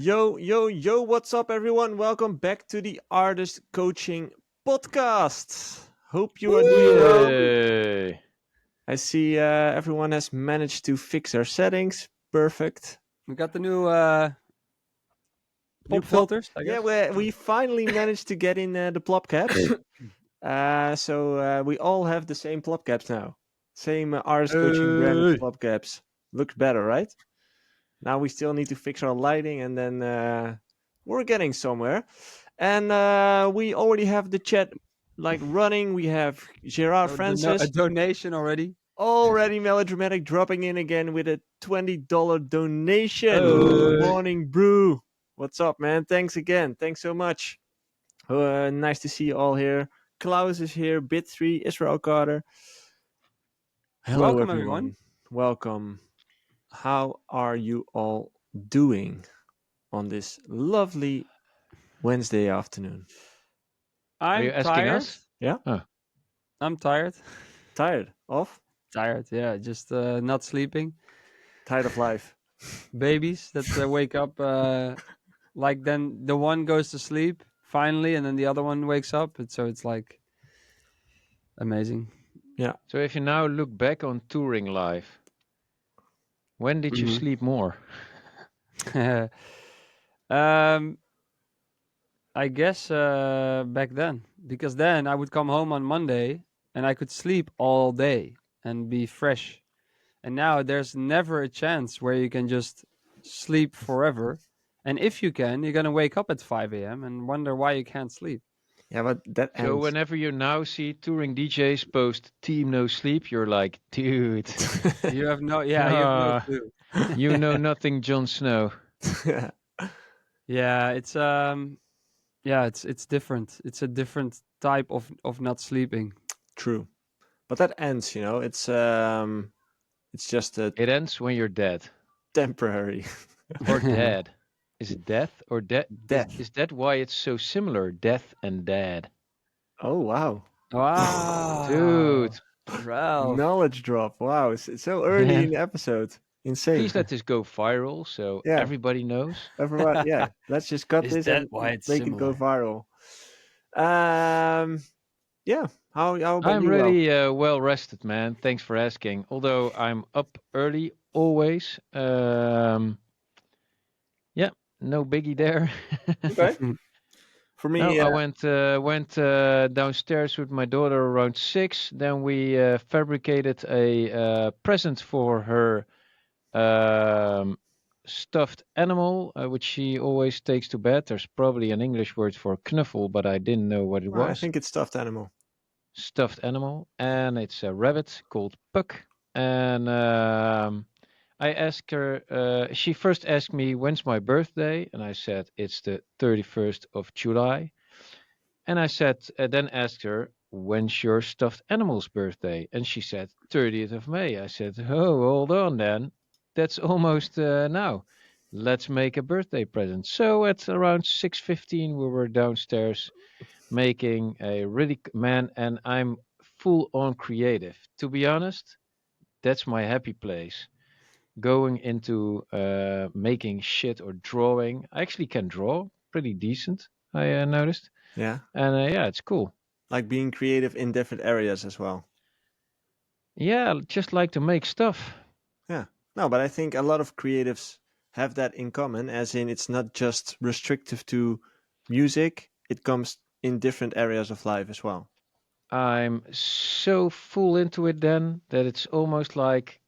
Yo, what's up, everyone? Welcome back to the Artist Coaching Podcast. Hope you are doing well. Yay. I see everyone has managed to fix their settings. Perfect. We got the new New pop filters, I guess. Yeah, we finally managed to get in the plop caps. So we all have the same plop caps now. Same Artist Coaching branded plop caps. Looks better, right? Now we still need to fix our lighting, and then we're getting somewhere. And we already have the chat running. We have Gerard Francis. A donation already. Already melodramatic, dropping in again with a $20 donation. Good morning, Brew. What's up, man? Thanks again. Thanks so much. Nice to see you all here. Klaus is here. Bit3, Israel Carter. Hello, Welcome, everyone. Welcome. How are you all doing on this lovely Wednesday afternoon? Are you asking tired. us? Yeah? I'm tired. Tired of? Tired, yeah. Just not sleeping. Tired of life. Babies that wake up, then the one goes to sleep finally, and then the other one wakes up. So it's like amazing. Yeah. So if you now look back on touring life, when did you sleep more? I guess back then, because then I would come home on Monday and I could sleep all day and be fresh. And now there's never a chance where you can just sleep forever. And if you can, you're going to wake up at 5 a.m. and wonder why you can't sleep. Yeah, but that ends. So whenever you now see touring DJs post team no sleep, you're like, dude. You have no clue. You know nothing, Jon Snow. Yeah, it's different. It's a different type of not sleeping. True. But that ends, it's just It ends when you're dead. Temporary. Or dead. Is it death or death? Death. Is that why it's so similar, death and dad? Oh, wow. Wow. Dude. Ralph. Knowledge drop. Wow. It's so early in the episode. Insane. Please let this go viral so everybody knows. Everybody, yeah. Let's just cut this and make it go viral. Yeah. How about I'm you? really well rested, man. Thanks for asking. Although I'm up early always. Yeah, no biggie there. Okay. For me, I went downstairs with my daughter around 6. Then we fabricated a present for her stuffed animal, which she always takes to bed. There's probably an English word for knuffle, but I didn't know what it was. I think it's stuffed animal. Stuffed animal, and it's a rabbit called Puck. And I asked her, she first asked me, when's my birthday? And I said, it's the 31st of July. And I said, then asked her, when's your stuffed animal's birthday? And she said, 30th of May. I said, oh, hold on then. That's almost now. Let's make a birthday present. So at around 6:15, we were downstairs making a really, man, and I'm full on creative. To be honest, that's my happy place. Going into making shit or drawing. I actually can draw pretty decent, I noticed. Yeah. And yeah, it's cool. Like being creative in different areas as well. Yeah, just like to make stuff. Yeah. No, but I think a lot of creatives have that in common, as in it's not just restrictive to music. It comes in different areas of life as well. I'm so full into it then that it's almost like,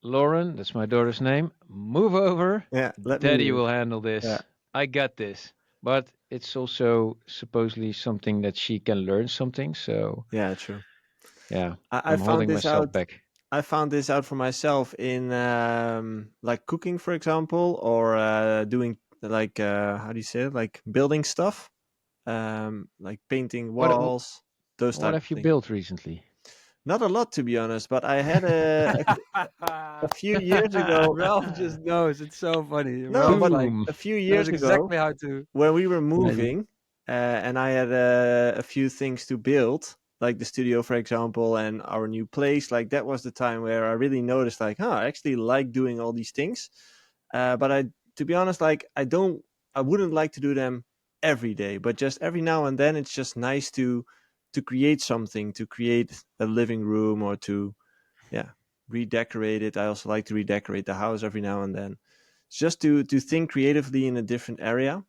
Lauren, that's my daughter's name, move over. Yeah, Daddy will handle this. Yeah. I got this. But it's also supposedly something that she can learn something. So yeah, true. Yeah, I I'm found holding this myself out. back. I found this out for myself in like cooking, for example, or doing like how do you say it? Like building stuff, like painting walls. Those What type have of you things. built recently? Not a lot, to be honest, but I had a few years ago. Ralph just knows. It's so funny. No, Ralph, but like, a few years knows ago, exactly how to. when we were moving, and I had a few things to build, like the studio, for example, and our new place. Like that was the time where I really noticed, like, I actually like doing all these things. But to be honest, like I don't I wouldn't like to do them every day, but just every now and then, it's just nice to create something, to create a living room, or to redecorate it. I also like to redecorate the house every now and then. It's just to think creatively in a different area.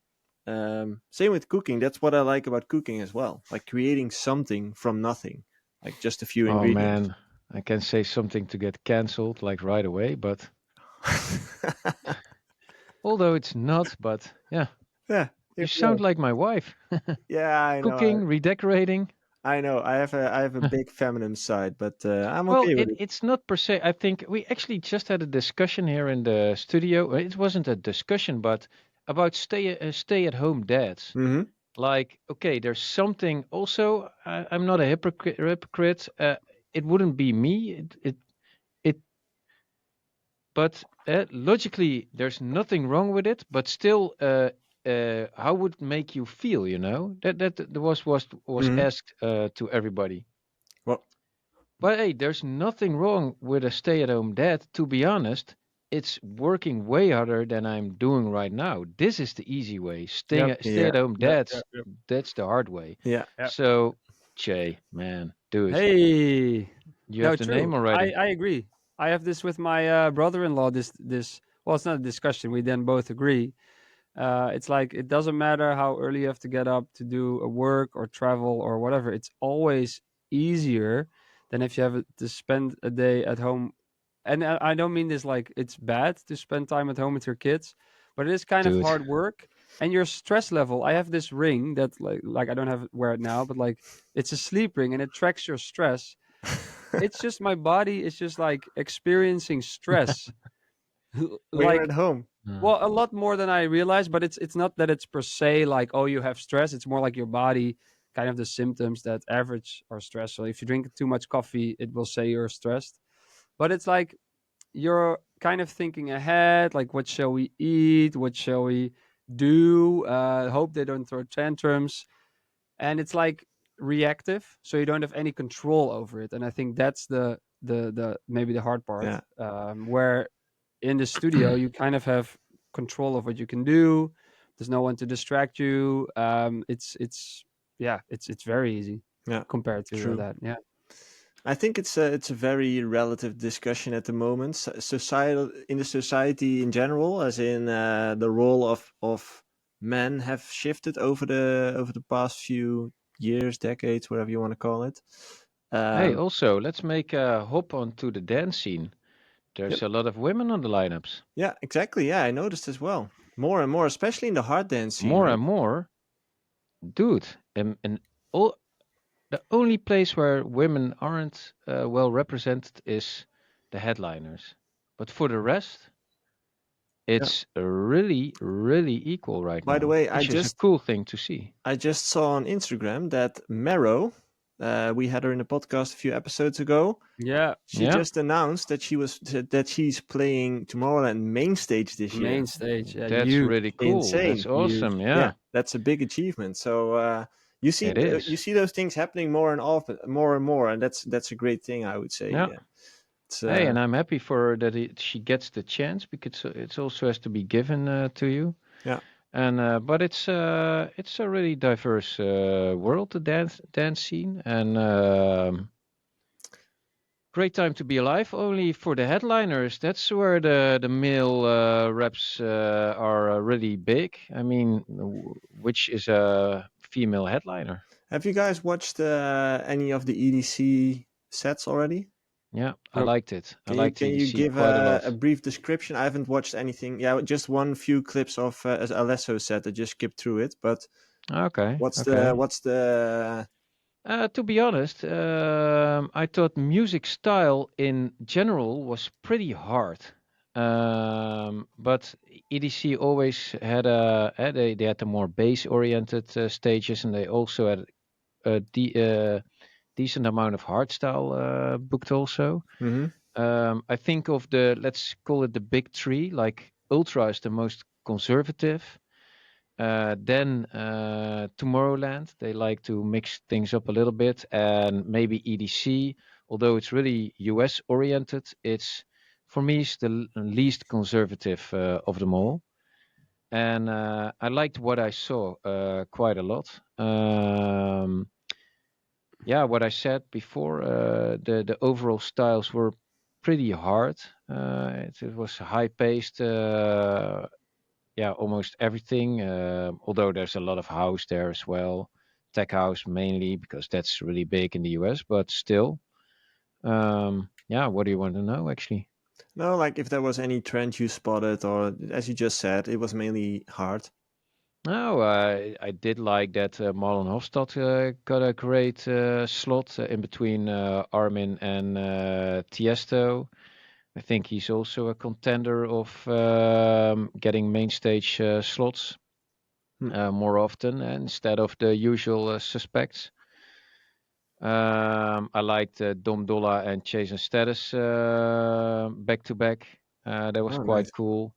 Same with cooking. That's what I like about cooking as well, like creating something from nothing, like just a few Oh ingredients. man, I can say something to get cancelled like right away, but although it's not, but yeah, Yeah, you here we sound go. like my wife. Yeah, I know. Cooking, redecorating. I know. I have a big feminine side, but I'm Well, okay with it. it's not per se. I think we actually just had a discussion here in the studio. It wasn't a discussion, but about stay at home dads. Mm-hmm. Like, okay, there's something. Also, I'm not a hypocrite. It wouldn't be me. It but logically, there's nothing wrong with it. But still, how would it make you feel? You know that was Mm-hmm. asked to everybody. Well, But hey, there's nothing wrong with a stay-at-home dad. To be honest, it's working way harder than I'm doing right now. This is the easy way. Yep. yeah, Stay-at-home Yep. Yep. dads, Yep. that's the hard way. yeah. Yep. So, Jay, man, dude, Hey. you No, have the true. name I already. I agree. I have this with my brother-in-law. This. Well, it's not a discussion. We then both agree. It's like it doesn't matter how early you have to get up to do a work or travel or whatever. It's always easier than if you have to spend a day at home. And I don't mean this like it's bad to spend time at home with your kids, but it is kind of Dude. hard work. And your stress level. I have this ring that like I don't have wear it now, but like it's a sleep ring and it tracks your stress. It's just my body is just like experiencing stress. When you're at Like home. Mm. well, a lot more than I realized, but it's not that it's per se like oh you have stress. It's more like your body kind of the symptoms that average are stress. So if you drink too much coffee, it will say you're stressed. But it's like you're kind of thinking ahead, like what shall we eat? What shall we do? Hope they don't throw tantrums. And it's like reactive, so you don't have any control over it. And I think that's the maybe the hard part, Yeah. where in the studio you kind of have control of what you can do. There's no one to distract you. It's yeah, it's very easy Yeah. compared to True. that. Yeah. I think it's a very relative discussion at the moment. Societal in the society in general, as in the role of men have shifted over the past few years, decades, whatever you want to call it. Hey, Um, also, let's make a hop onto the dance scene. yep. There's a lot of women on the lineups. Yeah, exactly. Yeah, I noticed as well. More and more, especially in the hard dance scene, More right? and more, dude. And all the only place where women aren't well represented is the headliners. But for the rest, Yeah. it's really, really equal right By the now, way, which is a cool thing to see. I just saw on Instagram that Mero, we had her in the podcast a few episodes ago. Yeah. She Yeah, just announced that she's playing Tomorrowland main stage this year. Main stage. Yeah. that's Huge. really cool. That's Insane. Huge. awesome. Yeah, Yeah, that's a big achievement. So it you is. see those things happening more and often, more and more, and that's a great thing, I would say. Yeah. Yeah, it's Hey, and I'm happy for her that she gets the chance because it also has to be given to you. yeah, And but it's a really diverse world, the dance scene, and great time to be alive. Only for the headliners, that's where the male reps are really big. I mean, which is a female headliner. Have you guys watched any of the EDC sets already? Yeah, I Nope. liked it. I liked Can you EDC give quite a a lot. brief description? I haven't watched anything. Yeah, just one few clips of Alesso set. I just skipped through it. But Okay, what's the okay. what's the To be honest, I thought music style in general was pretty hard. But EDC always had they had the more bass oriented stages, and they also had a decent amount of hardstyle booked also. hmm I think of let's call it the big three, like Ultra is the most conservative. Then Tomorrowland, they like to mix things up a little bit, and maybe EDC, although it's really US oriented, it's for me it's the least conservative of them all. and I liked what I saw quite a lot. Yeah, what I said before, the overall styles were pretty hard. It was high paced. Yeah, almost everything. Although there's a lot of house there as well, tech house mainly because that's really big in the US. But still, yeah. What do you want to know, actually? No, like if there was any trend you spotted, or as you just said, it was mainly hard. No, I did like that Marlon Hofstad got a great slot in between Armin and Tiesto. I think he's also a contender of getting main stage slots Hmm. more often instead of the usual suspects. I liked Dom Dolla and Jason Status back to back. That was Oh, quite nice. cool.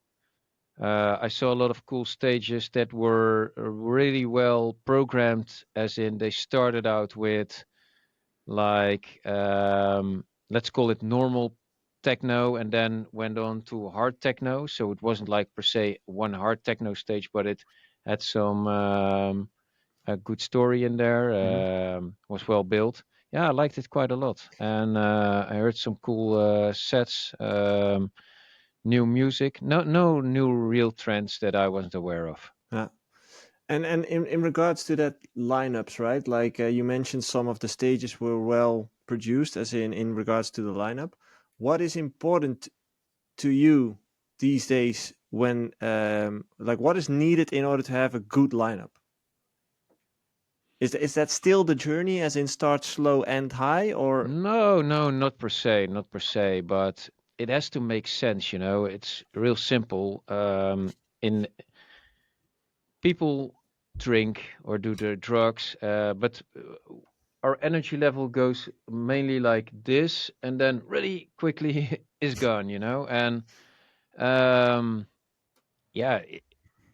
I saw a lot of cool stages that were really well programmed, as in they started out with like let's call it normal techno and then went on to hard techno. So it wasn't like per se one hard techno stage, but it had some a good story in there. Mhm. Was well built. Yeah, I liked it quite a lot, and I heard some cool sets. New music. No new real trends that I wasn't aware of. Yeah. And in regards to that lineups, right? Like you mentioned, some of the stages were well produced, as in regards to the lineup. What is important to you these days when like what is needed in order to have a good lineup? Is that still the journey, as in start slow and high, or No, not per se, not per se, but it has to make sense, you know. It's real simple. In people drink or do the drugs, but our energy level goes mainly like this, and then really quickly is gone, you know. And um, yeah,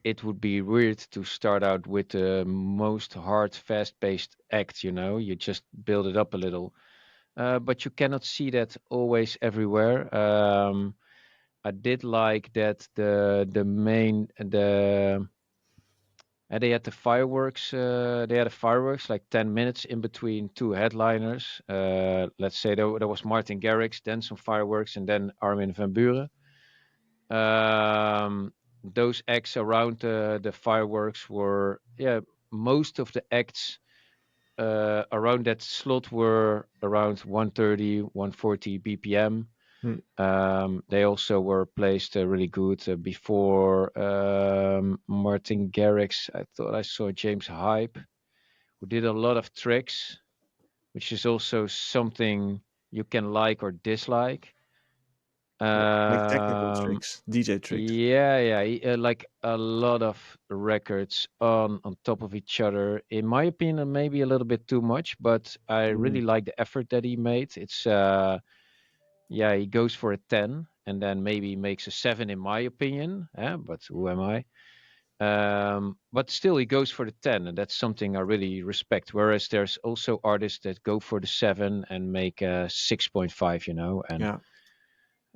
it would be weird to start out with the most hard, fast-paced act, you know. You just build it up a little. But you cannot see that always everywhere. I did like that the main the and they had the fireworks. They had a fireworks like 10 minutes in between two headliners. Let's say there was Martin Garrix, then some fireworks, and then Armin van Buren. Those acts around the fireworks were, yeah, most of the acts around that slot were around 130, 140 BPM. Hmm. They also were placed really good before Martin Garrix. I thought I saw James Hype, who did a lot of tricks, which is also something you can like or dislike. like technical Um, tricks, DJ tricks? yeah, like a lot of records on top of each other. In my opinion, maybe a little bit too much, but I Mm. really like the effort that he made. It's yeah, he goes for a 10 and then maybe makes a 7 in my opinion. But who am I? But still, he goes for the 10, and that's something I really respect. Whereas there's also artists that go for the 7 and make a 6.5, you know. And Yeah.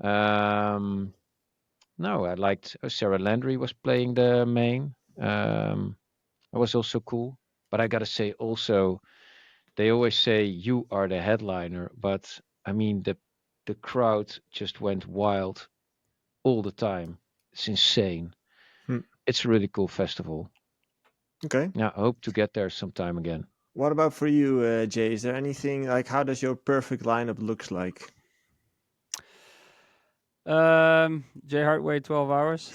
um, no, I liked Sarah Landry was playing the main. It was also cool. But I gotta say, also, they always say you are the headliner, but I mean the crowd just went wild all the time. It's insane. Hmm. It's a really cool festival. Okay. Yeah, I hope to get there sometime again. What about for you, Jay? Is there anything like how does your perfect lineup looks like? J Hardway 12 hours.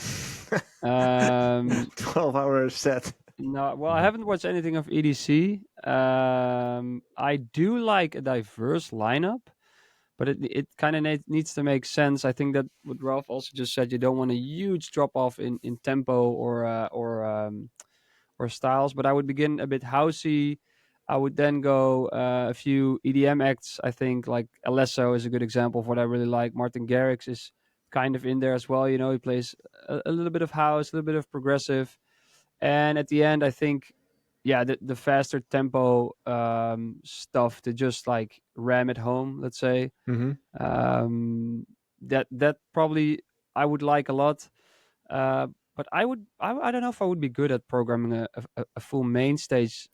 Um, 12-hour set. no, well, I haven't watched anything of EDC. I do like a diverse lineup, but it kind of needs to make sense. I think that what Ralph also just said, you don't want a huge drop off in tempo or styles, but I would begin a bit housey. I would then go a few EDM acts. I think like Alesso is a good example of what I really like. Martin Garrix is kind of in there as well. You know, he plays a little bit of house, a little bit of progressive, and at the end, I think, yeah, the faster tempo stuff to just like ram it home. Let's say Mm-hmm. um, that probably I would like a lot. but I don't know if I would be good at programming a full main stage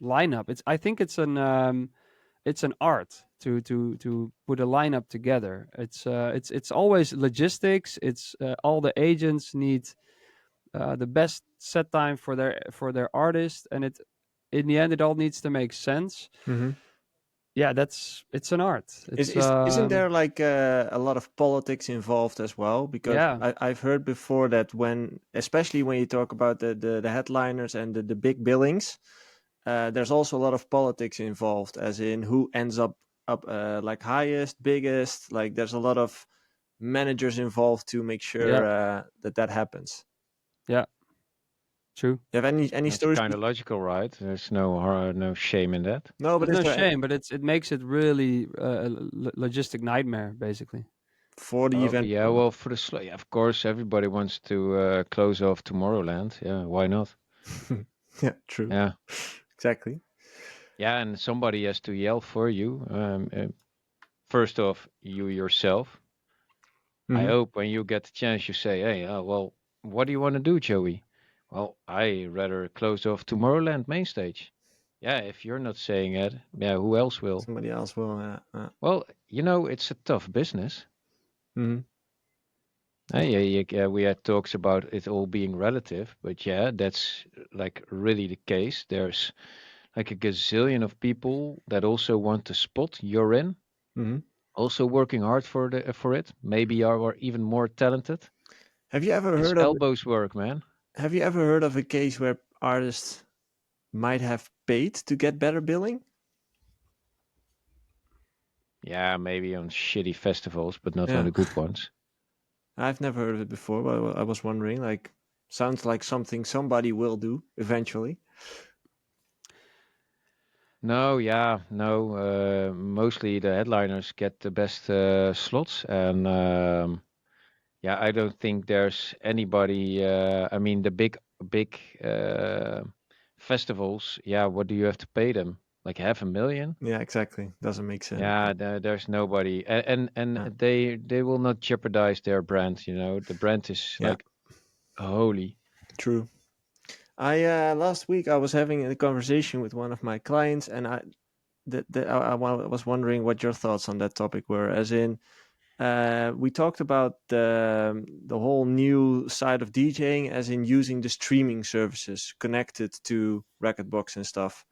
lineup. I think it's an art to put a lineup together. It's always logistics. It's all the agents need the best set time for their artist, and it in the end it all needs to make sense. Mm-hmm. Yeah, it's an art. Isn't there like a lot of politics involved as well? Because Yeah, I've heard before that especially when you talk about the headliners and the big billings, there's also a lot of politics involved, as in who ends up like highest, biggest. Like there's a lot of managers involved to make sure yeah, that happens. yeah. True. You have any That's stories? kind of logical, right? There's no shame in that. No, but There's is no there shame, but it makes it really a logistic nightmare, basically. for the Okay, event? yeah, well, for the yeah, of course, everybody wants to close off Tomorrowland. Yeah, why not? Yeah, true. Yeah, Exactly. yeah, and somebody has to yell for you. First off, you yourself. I Hmm. hope when you get the chance, you say, "Hey, well, what do you want to do, Joey?" Well, I rather close off Tomorrowland main stage. Yeah, if you're not saying it, yeah, who else will? Somebody else will. Well, it's a tough business. Mhm. Yeah, we had talks about it all being relative, but yeah, that's like really the case. There's like a gazillion of people that also want the spot you're in, Mhm. also working hard for it. Maybe are even more talented. Have you ever It's heard of elbows work, man. Have you ever heard of a case where artists might have paid to get better billing? Yeah, maybe on shitty festivals, but not on Yeah, the good ones. I've never heard of it before, but I was wondering. Like, sounds like something somebody will do eventually. No, yeah, no. Mostly the headliners get the best slots, and yeah, I don't think there's anybody. I mean, the big festivals. Yeah, what do you have to pay them? Like 500,000? Yeah, exactly. Doesn't make sense. Yeah, there's nobody, and Yeah, they will not jeopardize their brand. The brand is yeah, like holy. true. I last week I was having a conversation with one of my clients, and I was wondering what your thoughts on that topic were. As in, we talked about the whole new side of DJing, as in using the streaming services connected to Rekordbox and stuff.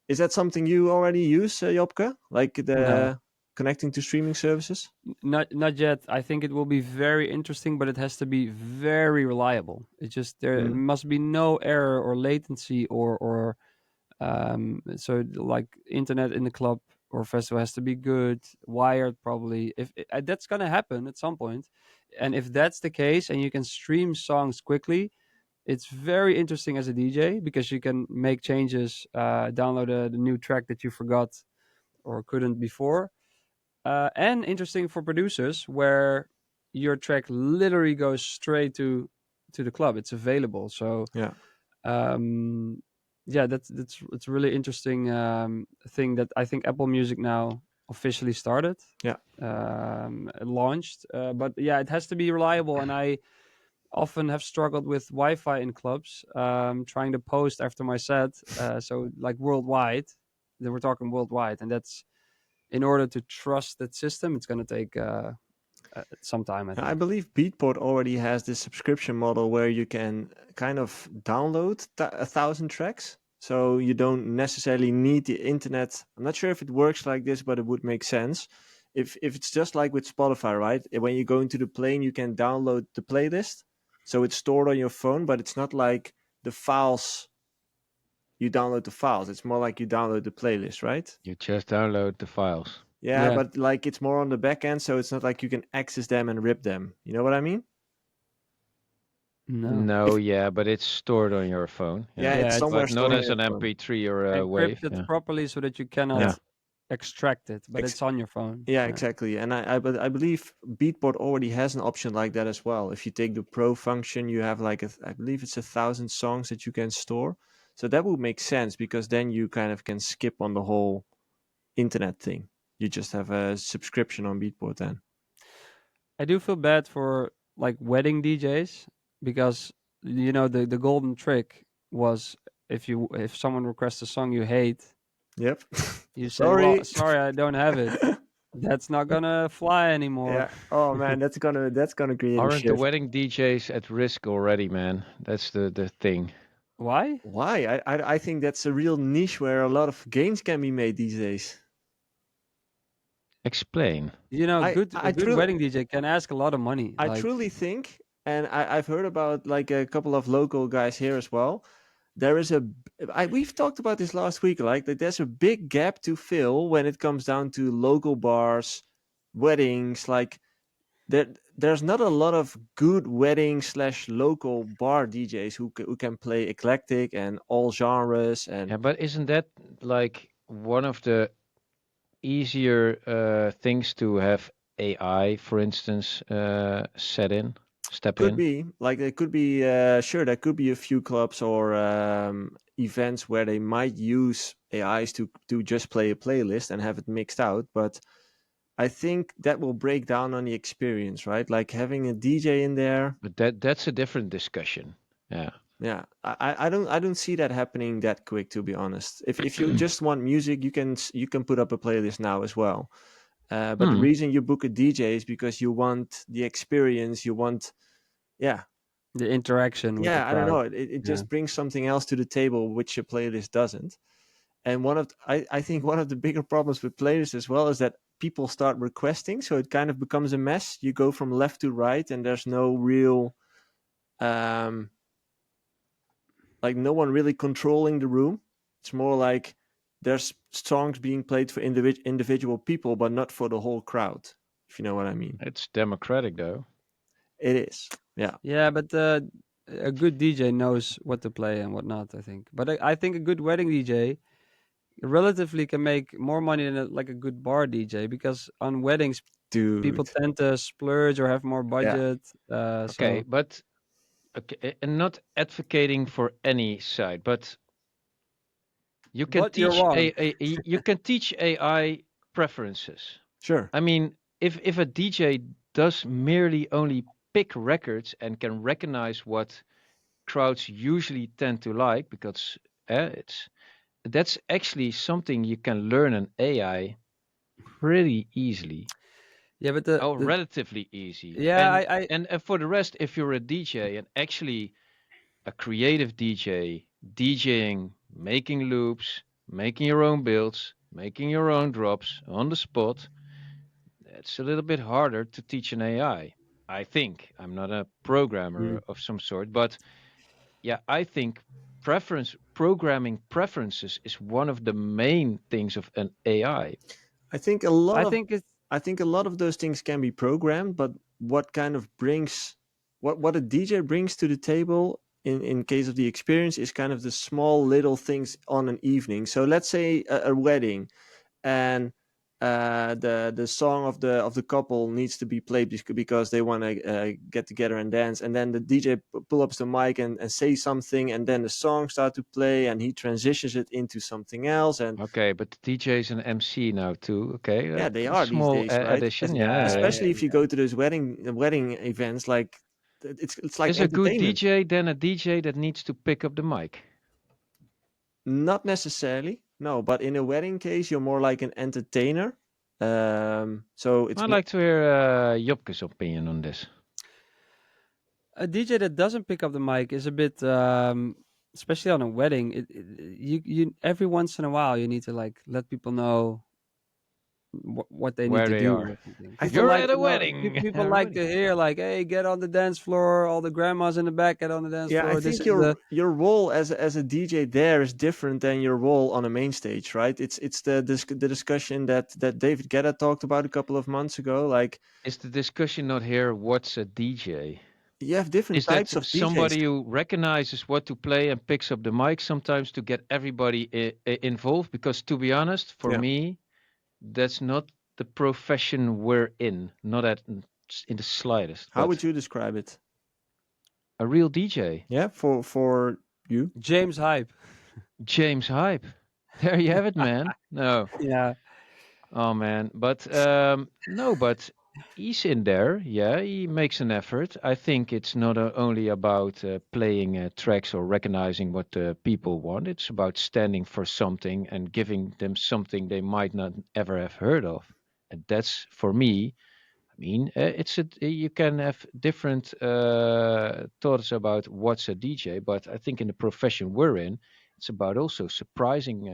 Is that something you already use, Jopke? Like No, the connecting to streaming services? not yet. I think it will be very interesting, but it has to be very reliable. There Mm. must be no error or latency or so like internet in the club or festival has to be good, wired probably. If that's gonna happen at some point, and if that's the case, and you can stream songs quickly, it's very interesting as a DJ because you can make changes, download the new track that you forgot or couldn't before, and interesting for producers where your track literally goes straight to the club. It's available, so Yeah, um, yeah, that's it's a really interesting thing that I think Apple Music now officially started, yeah. launched. But yeah, it has to be reliable, and I often have struggled with Wi-Fi in clubs, trying to post after my set. So like worldwide, then we're talking worldwide, and that's in order to trust that system, it's going to take some time, I I think. believe Beatport already has this subscription model where you can kind of download 1,000 tracks. So you don't necessarily need the internet. I'm not sure if it works like this, but it would make sense. If it's just like with Spotify, right? When you go into the plane, you can download the playlist. So it's stored on your phone, but it's not like the files, you download the files. It's more like you download the playlist, right? You just download the files. Yeah, Yeah, but like it's more on the back end, so it's not like you can access them and rip them. You know what I mean? no, No, If yeah, but it's stored on your phone. Yeah, Yeah, it's yeah, it's somewhere but not stored on as your an phone. MP3 or a wave. encrypted Yeah, properly so that you Yeah, cannot extract it, but ex- it's on your phone. yeah, Yeah. exactly. And I believe Beatport already has an option like that as well. If you take the Pro function, you have like I believe it's 1,000 songs that you can store. So that would make sense because then you kind of can skip on the whole internet thing. You just have a subscription on Beatport then. I do feel bad for like wedding DJs, because the golden trick was, if someone requests a song you hate, Yep. you say, well, Sorry. sorry, I don't have it. That's not gonna fly anymore. Yeah. Oh man, that's gonna create a Aren't the shift. wedding DJs at risk already, man? That's the thing. Why? Why? I think that's a real niche where a lot of gains can be made these days. Explain. I A I good truly wedding DJ can ask a lot of money. I Like, truly think, and I've heard about like a couple of local guys here as well. There is we've talked about this last week, like that there's a big gap to fill when it comes down to local bars, weddings. Like there's not a lot of good wedding slash local bar DJs who can play eclectic and all genres and Yeah, but isn't that like one of the easier things to have AI, for instance, step could in? be like there could be sure there could be a few clubs or events where they might use AIs to just play a playlist and have it mixed out, but I think that will break down on the experience, right? Like having a DJ in there. But that's a different discussion. Yeah. Yeah, I don't see that happening that quick, to be honest. If you just want music, you can put up a playlist now as well. But the Hmm. reason you book a DJ is because you want the experience. You want, yeah, the interaction with the yeah. I don't crowd. know. It Yeah. just brings something else to the table, which a playlist doesn't. And I think one of the bigger problems with playlists as well is that people start requesting, so it kind of becomes a mess. You go from left to right, and there's no real um like no one really controlling the room. It's more like there's songs being played for individual people, but not for the whole crowd. If you know what I mean. It's democratic though. It is. Yeah. Yeah, but a good DJ knows what to play and what not, I think. But I think a good wedding DJ relatively can make more money than like a good bar DJ, because on weddings people Dude. tend to splurge or have more Yeah. budget. Okay, So, but okay, and not advocating for any side, but you can but you're teach wrong. you can teach AI preferences. Sure. I mean, if a DJ does merely only pick records and can recognize what crowds usually tend to like, because it's that's actually something you can learn an AI pretty easily. Yeah, but Oh, relatively easy. yeah, And I and for the rest, if you're a DJ and actually a creative DJ, DJing, making loops, making your own builds, making your own drops on the spot, it's a little bit harder to teach an AI. I think I'm not a mm. programmer of some sort, but yeah, I think programming preferences is one of the main things of an AI. I think a lot I of think it's I think a lot of those things can be programmed, but what kind of brings what a DJ brings to the table in case of the experience is kind of the small little things on an evening. So let's say a wedding, and the song of the couple needs to be played because they want to get together and dance, and then the DJ pull up the mic and say something, and then the song start to play and he transitions it into something else. And Okay, but the DJ is an MC now too. Okay, yeah, they a are these small days, right? addition. Yeah. yeah, Especially if you go to those wedding events, like it's like Is a good entertainment. DJ then a DJ that needs to pick up the mic? Not necessarily, no, but in a wedding case, you're more like an entertainer. So it's I'd like to hear Jopke's opinion on this. a DJ that doesn't pick up the mic is a bit, especially on a wedding. You every once in a while you need to like let people know what they need Where to they do are. or something. I People think You're like at a to know. wedding. People A like to wedding. hear like, "Hey, get on the dance floor!" All the grandmas in the back get on the dance yeah, I floor. This think is the your role as a DJ there is different than your role on a main stage, right? It's the discussion that David Guetta talked about a couple of months ago. Like Is the discussion not here? What's a DJ? you have different Is that types of DJs. somebody who recognizes what to play and picks up the mic sometimes to get everybody involved? Because to be honest, for Yeah. me, that's not the profession we're in. Not in the slightest. How But would you describe it? a real DJ, Yeah, for you. James hype. James Hype. There you have it, man. No. Yeah, Oh man, but no, but he's in there. Yeah, he makes an effort. I think it's not only about playing tracks or recognizing what the people want. It's about standing for something and giving them something they might not ever have heard of. And that's for me. I mean, you can have different thoughts about what's a DJ, but I think in the profession we're in, it's about also surprising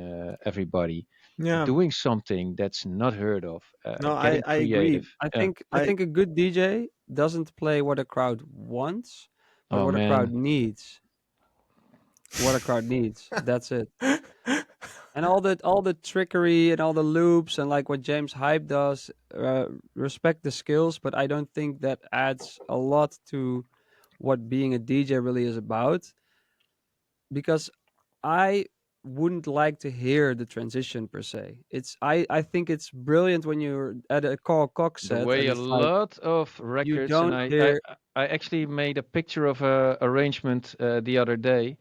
everybody, Yeah. doing something that's not heard of, No, getting I agree. creative. Yeah. I I think a good DJ doesn't play what a crowd wants, but Oh what a crowd man. needs. What a crowd needs. That's it. And all the trickery and all the loops and like what James Hype does, respect the skills, but I don't think that adds a lot to what being a DJ really is about. Because I wouldn't like to hear the transition per se. I think it's brilliant when you're at a Carl Cox The set way and a it's like lot of you records, and don't hear. I actually made a picture of a arrangement the other day.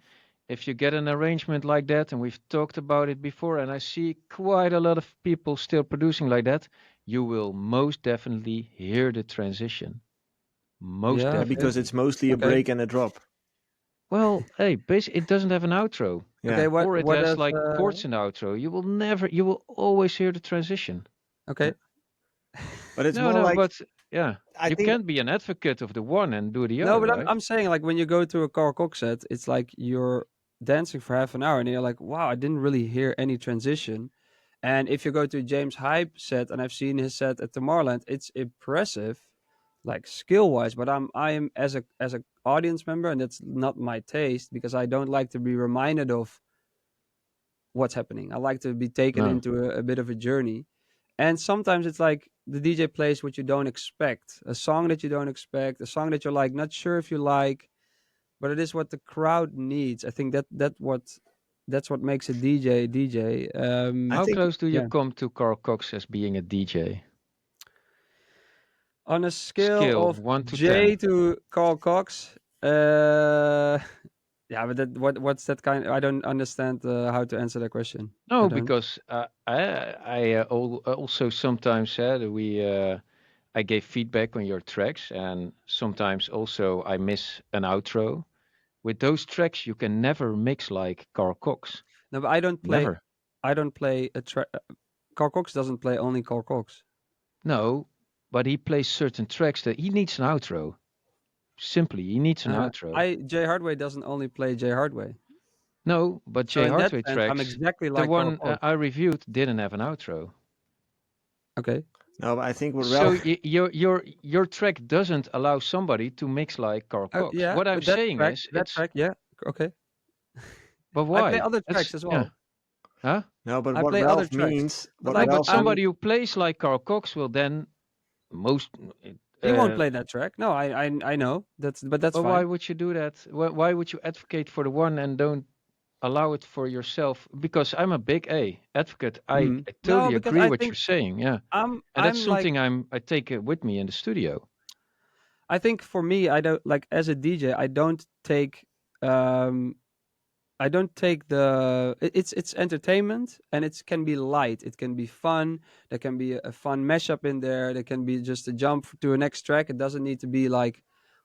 If you get an arrangement like that, and we've talked about it before, and I see quite a lot of people still producing like that, you will most definitely hear the transition. Most Yeah, yeah, okay, because it's definitely. mostly a okay, break and a drop. Well, hey, basically, it doesn't have an outro, Yeah. okay. or it What has does like chords in the outro. You will always hear the transition. Yeah. okay? But it's No, more no, like but yeah, I you think can't be an advocate of the one and do the No, other, but right? I'm saying like when you go to a Carl Cox set, it's like you're dancing for half an hour and you're like, wow, I didn't really hear any transition. And if you go to James Hype set, and I've seen his set at Tomorrowland, it's impressive, like skill wise. But I am as a audience member, and that's not my taste because I don't like to be reminded of what's happening. I like to be taken No. into a bit of a journey. And sometimes it's like the DJ plays what you don't expect, a song that you don't expect, a song that you're like not sure if you like, but it is what the crowd needs. I think that's what makes a DJ a DJ. I How think close do you Yeah. come to Carl Cox as being a DJ? On a scale Scale of 1 to J 10. to Carl Cox, yeah, but what's that kind? I don't understand how to answer that question. I No, don't. because also sometimes I gave feedback on your tracks, and sometimes also I miss an outro. With those tracks, you can never mix like Carl Cox. No, but I don't play. Never. I don't play a track. Carl Cox doesn't play only Carl Cox. No, but he plays certain tracks that he needs an outro. Simply, he needs an outro. I J Hardway doesn't only play J Hardway. No, but So Jay in that Hardway sense, I'm tracks, exactly the like Carl one Cox. I reviewed didn't have an outro. Okay. no, but I think what So Ralph your track doesn't allow somebody to mix like Carl Oh Cox. yeah, What I'm but saying is, that it's track, yeah, okay. but I play why? other That's tracks as yeah, well. huh? no, but I what play other Ralph tracks, means, but what No, like but Ralph I'm somebody means, who plays like Carl Cox will then most. he won't Uh, play that track. No, I know that's but why fine. would you do that? Why would you advocate for the one and don't allow it for yourself? Because I'm a big A advocate. I No, totally because agree I what you're think saying. Yeah, and that's I'm like something I take with me in the studio. I think for me I don't like as a DJ um I don't take it's entertainment and it can be light. It can be fun. There can be a fun mashup in there. There can be just a jump to a next track. It doesn't need to be like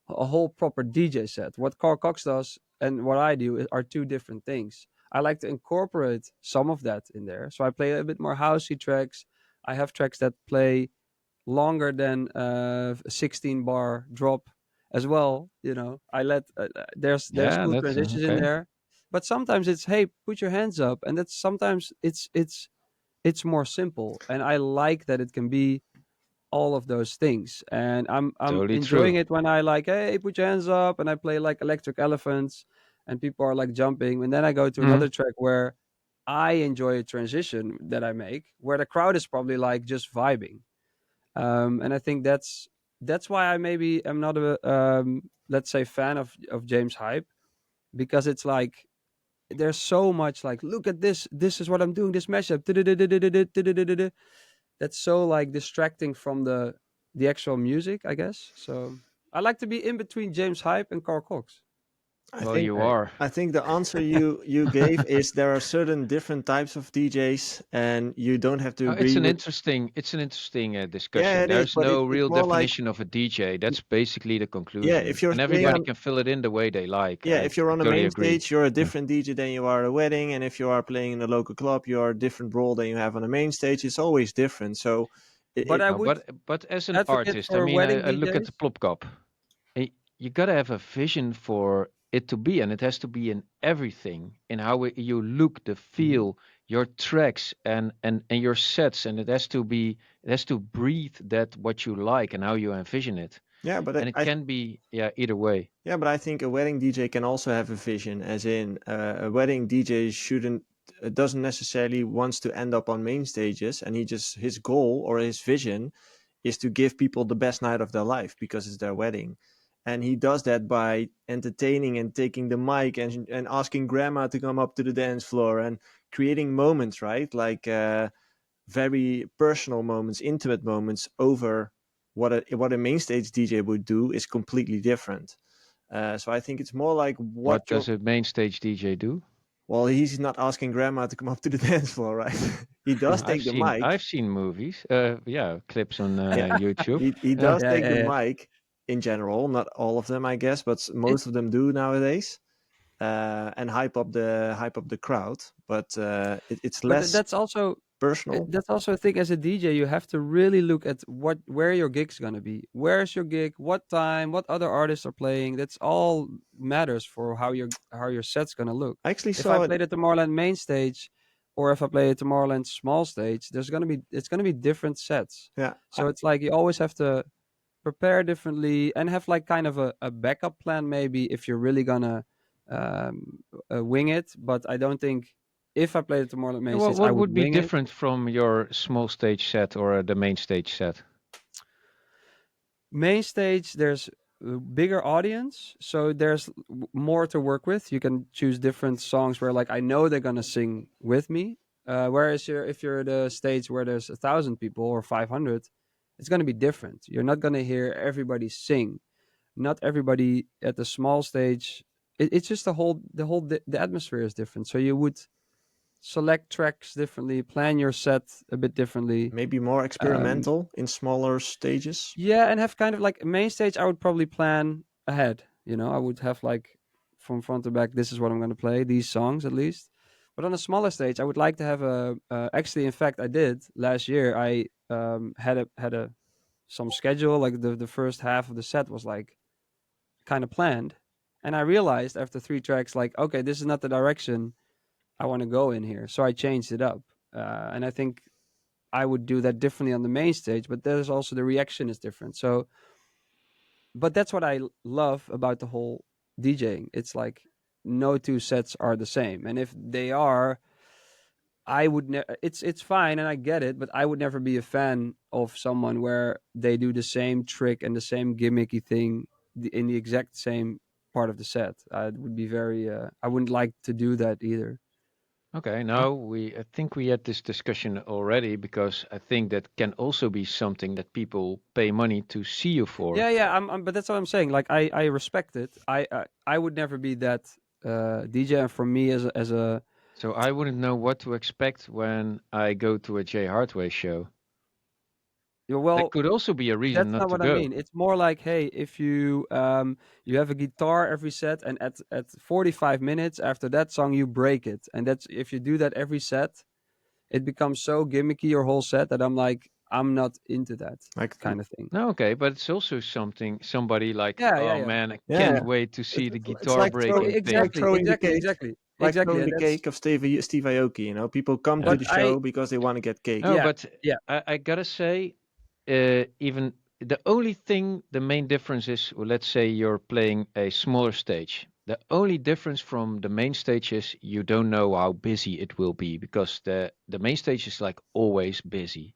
a whole proper DJ set. What Carl Cox does and what I do are two different things. I like to incorporate some of that in there. So I play a bit more housey tracks. I have tracks that play longer than a 16 bar drop as well. You know, I let there's Yeah, cool that's transitions in okay. there, but sometimes it's hey, put your hands up, and that's sometimes it's more simple, and I like that it can be all of those things, and I'm Totally enjoying true. it when I like hey, put your hands up, and I play like electric elephants, and people are like jumping, and then I go to Mhm. another track where I enjoy a transition that I make where the crowd is probably like just vibing, and I think that's why I maybe am not a let's say fan of James Hype because it's like there's so much like look at this is what I'm doing this mashup that's so like distracting from the actual music I guess so I like to be in between James Hype and Carl Cox. I Well, think you Hey, are. I think the answer you gave is there are certain different types of DJs, and you don't have to It's agree an with. interesting Yeah, discussion. it is, There's but no it's real more like, definition of a DJ. That's basically the yeah, conclusion, if you're and playing everybody on, can fill it in the way they like. yeah, I if you're on a totally main agree. stage, you're a Yeah. different DJ than you are at a wedding, and if you are playing in a local club, you're a different role than you have on a main stage. It's always different. So, but I No, would but as an advocate artist, I for mean, wedding I look at the DJs. Plop Cup. You gotta have a vision for it to be, and it has to be in everything, in how you look, the Mhm. feel, your tracks, and your sets, and it has to breathe that what you like and how you envision it, Yeah, but and it can be either way. yeah, but I think a wedding DJ can also have a vision, as in a wedding DJ shouldn't doesn't necessarily wants to end up on main stages, and his goal or his vision is to give people the best night of their life because it's their wedding, and he does that by entertaining and taking the mic and asking grandma to come up to the dance floor and creating moments, right? Like very personal moments, intimate moments over what a main stage DJ would do is completely different. So I think it's more like What what does your, a main stage DJ do? well, he's not asking grandma to come up to the dance floor, right? He does take the mic. I've seen movies, yeah, clips on Yeah, YouTube. he Yeah. does Yeah, take yeah, the yeah. mic in general, not all of them, I guess, but It, most of them do nowadays, and hype up the crowd. But it's but less that's also personal. that's also a thing as a DJ. You have to really look at where your gig's gonna be. Where's your gig? What time? What other artists are playing? That's all matters for how your set's gonna look. I actually If I saw it. played at Tomorrowland main stage, or if I play at Tomorrowland small stage, it's gonna be different sets. Yeah, So it's like you always have to prepare differently and have like kind of a backup plan maybe if you're really gonna wing it. But I don't think if I played the Tomorrowland main stage, I What would would be wing it. different from your small stage set or the main stage set? Main stage, there's a bigger audience, so there's more to work with. You can choose different songs where like I know they're gonna sing with me. Whereas if you're at a stage where there's 1,000 people or 500, it's gonna be different. You're not gonna hear everybody sing. Not everybody at the small stage. It's just the atmosphere is different. So you would select tracks differently, plan your set a bit differently. maybe more Um, experimental in smaller stages. yeah, and have kind of like main stage. I would probably plan ahead. I would have like from front to back. This is what I'm going to play. These songs at least. But on a smaller stage, I would like to have a. Actually, in fact, I did last year. I had a some schedule. Like the first half of the set was like kind of planned, and I realized after three tracks, like, okay, this is not the direction I want to go in here. So I changed it up, and I think I would do that differently on the main stage. But there's also the reaction is different. So, but that's what I love about the whole DJing. It's like no two sets are the same, and if they are, I would never. It's fine, and I get it, but I would never be a fan of someone where they do the same trick and the same gimmicky thing in the exact same part of the set. I would be very. I wouldn't like to do that either. Okay, now I think we had this discussion already because I think that can also be something that people pay money to see you for. Yeah, yeah. But that's what I'm saying. Like, I respect it. I would never be that DJ. And for me, as a So I wouldn't know what to expect when I go to a J Hardway show. That well, could also be a reason that's not not to what I go. mean. It's more like, hey, if you have a guitar every set, and at 45 minutes after that song you break it, and that's if you do that every set, it becomes so gimmicky your whole set that I'm not into that Like, kind of thing. No, okay, but it's also somebody like, Yeah, yeah, oh yeah. man, I yeah, can't wait to see the it's guitar like breaking thing. Exactly, throwing the exactly, cake, exactly, like exactly. throwing Yeah, the that's. cake of Steve Aoki. People come to Yeah. But the show because they want to get cake. No, yeah, but yeah. I gotta say, even the only thing, the main difference is, well, let's say you're playing a smaller stage. The only difference from the main stage is you don't know how busy it will be because the main stage is like always busy.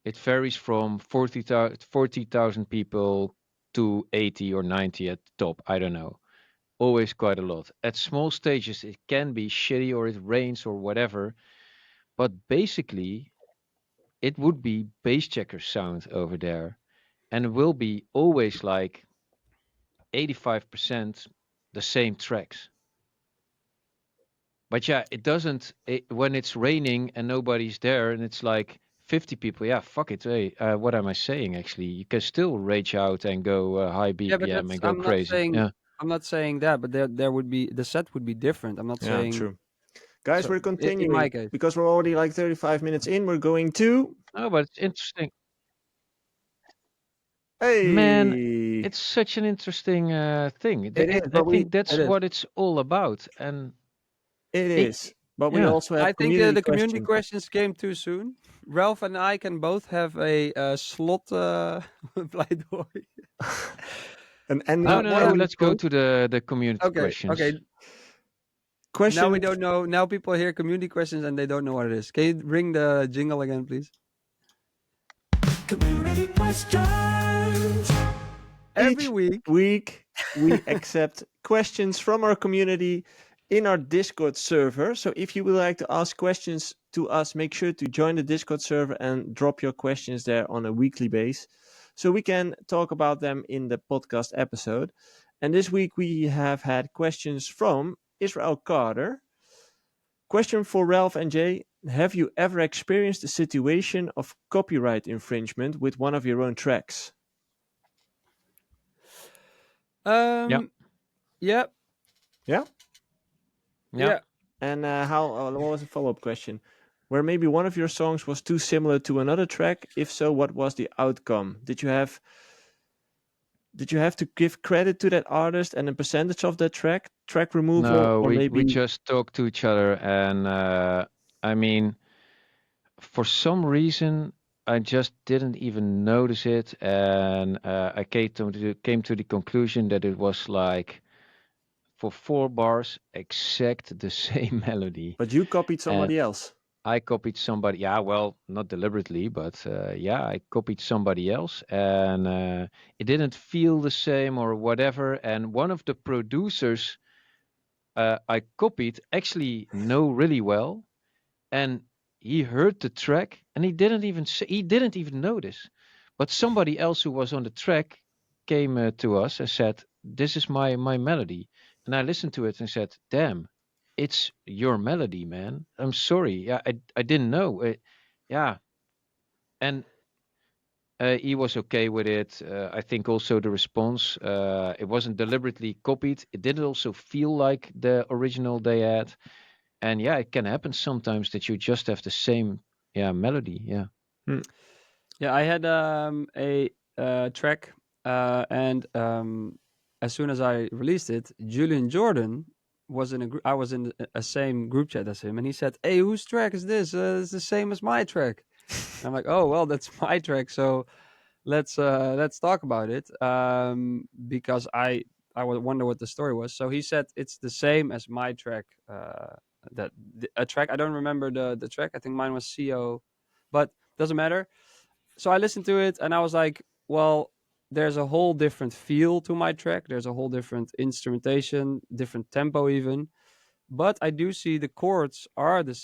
It varies from 40,000 people to 80 or 90 at the top. I don't know. Always quite a lot. At small stages, it can be shitty or it rains or whatever. But basically, it would be Bassjackers sound over there. And it will be always like 85%, the same tracks. But yeah, it doesn't when it's raining and nobody's there and it's like 50 people. Yeah, fuck it. Hey, what am I saying? Actually, you can still rage out and go high Yeah, but BPM that's and go crazy. Yeah. I'm not saying that, but there would be the set would be different. I'm not Yeah, saying true. Guys, so. we're In my continuing case, because we're already like 35 minutes in. We're going to. Oh, but it's interesting, man. Hey! It's such an interesting thing. It is, I but think it that's is. what it's all about. And it it, is. But we yeah, also I have think community the community questions. questions came too soon. Ralph and I can both have a slot pleidooi. An ending. no, no, no. What? Let's go to the community Okay, questions. okay. Now we Question. don't know. Now people hear community questions and they don't know what it is. Can you ring the jingle again, please? Community questions. Every Each week. we accept questions from our community in our Discord server. So if you would like to ask questions to us, make sure to join the Discord server and drop your questions there on a weekly basis so we can talk about them in the podcast episode. And this week we have had questions from Israel Carter. Question for Ralph and Jay. Have you ever experienced a situation of copyright infringement with one of your own tracks? Yeah. Yeah. Yeah? Yeah. And what was the follow-up question? Where maybe one of your songs was too similar to another track? If so, what was the outcome? Did you have to give credit to that artist and a percentage of that track removal, No, or we maybe just talk to each other, and I mean, for some reason, I just didn't even notice it, and I came to the conclusion that it was like for 4 bars, exact the same melody, but you copied and somebody else? I copied somebody. Yeah, well, not deliberately, but yeah, I copied somebody else, and it didn't feel the same or whatever. And one of the producers I copied actually know really well, and he heard the track, and he didn't even notice. But somebody else who was on the track came to us and said, "This is my melody," and I listened to it and said, "Damn, it's your melody, man. I'm sorry. Yeah, I didn't know. Yeah." And he was okay with it. I think also the response, it wasn't deliberately copied. It didn't also feel like the original they had. And yeah, it can happen sometimes that you just have the same melody. Yeah. Yeah, I had a track, and as soon as I released it, Julian Jordan was in a group. I was in a same group chat as him, and he said, "Hey, whose track is this? It's the same as my track." And I'm like, "Oh, well, that's my track. So let's talk about it." Because I would wonder what the story was. So he said it's the same as my track. A track I don't remember the track. I think mine was CO, but doesn't matter. So I listened to it and I was like, well, there's a whole different feel to my track. There's a whole different instrumentation, different tempo even. But I do see the chords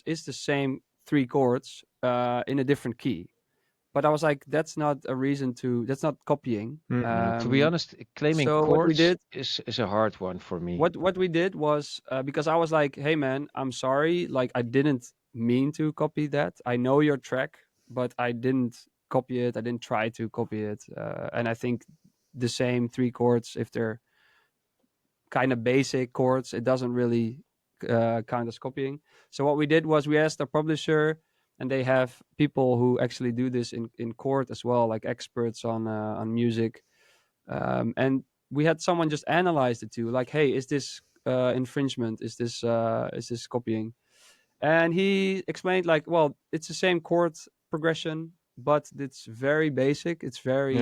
is the same 3 chords in a different key. But I was like, that's not copying. To be honest, claiming So what we chords did is a hard one for me. what we did was because I was like, hey man, I'm sorry, like I didn't mean to copy that. I know your track, but I didn't copy it. I didn't try to copy it. And I think the same 3 chords, if they're kind of basic chords, it doesn't really count as copying. So what we did was we asked our publisher, and they have people who actually do this in court as well, like experts on music. And we had someone just analyze the two, like, hey, is this infringement? Is this copying? And he explained, like, well, it's the same chord progression, but it's very basic. It's very